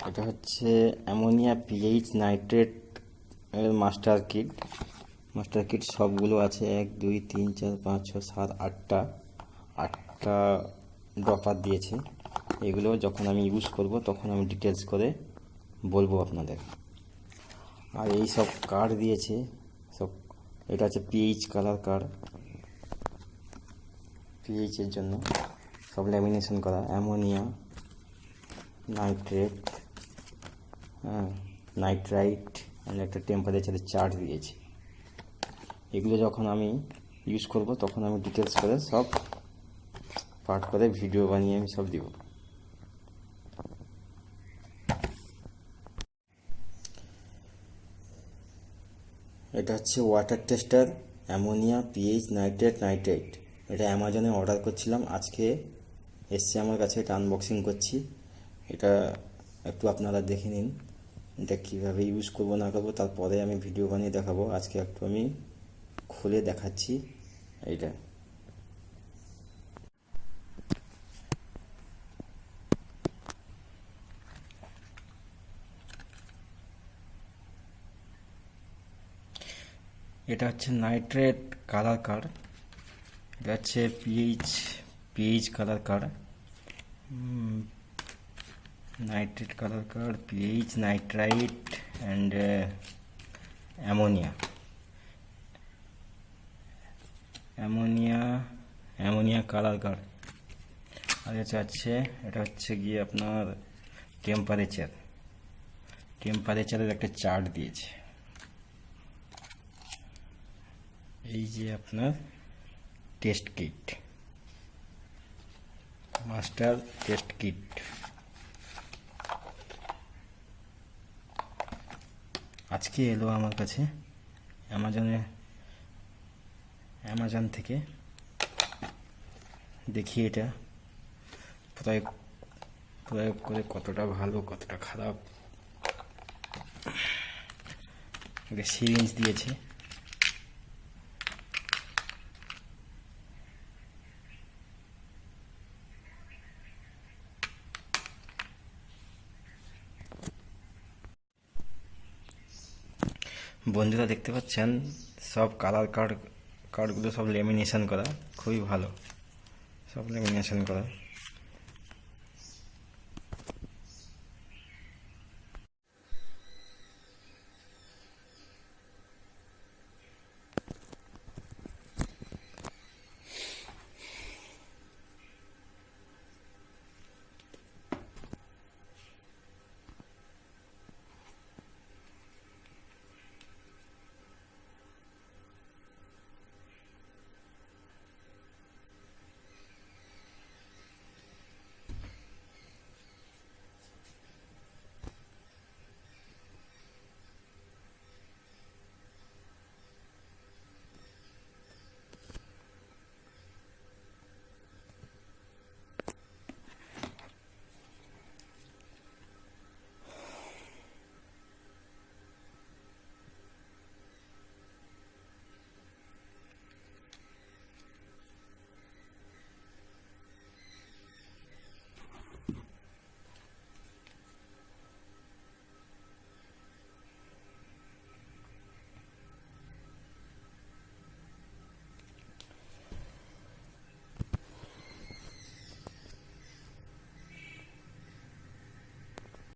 এটা হচ্ছে ammonia pH nitrate এর মাস্টার কিট সবগুলো আছে 1 2 3 4 5 6 7 8টা ড্রপার দিয়েছে। এগুলো যখন আমি ইউজ করব তখন আমি ডিটেলস করে বলবো আপনাদের। আর এই সব কার্ড দিয়েছে সব, এটা হচ্ছে পিএইচ কালার কার্ড, পিএইচের জন্য সব ল্যামিনেশন করা, অ্যামোনিয়া নাইট্রেট, নাইট্রাইট আর একটা টেম্পারেচারের চার্ট দিয়েছে। এগুলো যখন আমি ইউজ করব তখন আমি ডিটেলস করে সব পার্ট করে ভিডিও বানিয়ে আমি সব দিব। এটা হচ্ছে water tester ammonia pH nitrite. এটা অ্যামাজনে অর্ডার করছিলাম, আজকে এসছে আমার কাছে। এটা আনবক্সিং করছি। এটা একটু আপনারা দেখে নিন এটা কীভাবে ইউজ করবো না করবো, তারপরে আমি ভিডিও বানিয়ে দেখাবো। আজকে একটু আমি খুলে দেখাচ্ছি। এটা এটা হচ্ছে নাইট্রেট কালার কার্ড, এটা হচ্ছে pH colour card, nitrate colour card, pH nitrite and ammonia colour card. আর এটা হচ্ছে গিয়ে আপনার টেম্পারেচারের একটা চার্ট দিয়েছে। এই যে আপনার test kit, master test kit. আজকে এলো আমার কাছে অ্যামাজন থেকে। দেখি এটা প্রয়োগ করে কতটা ভালো কতটা খারাপ। একটা সিরিঞ্জ দিয়েছে। বন্ধুরা দেখতে পাচ্ছেন সব কালার কার্ডগুলো সব লেমিনেশন করা, খুবই ভালো, সব লেমিনেশন করা।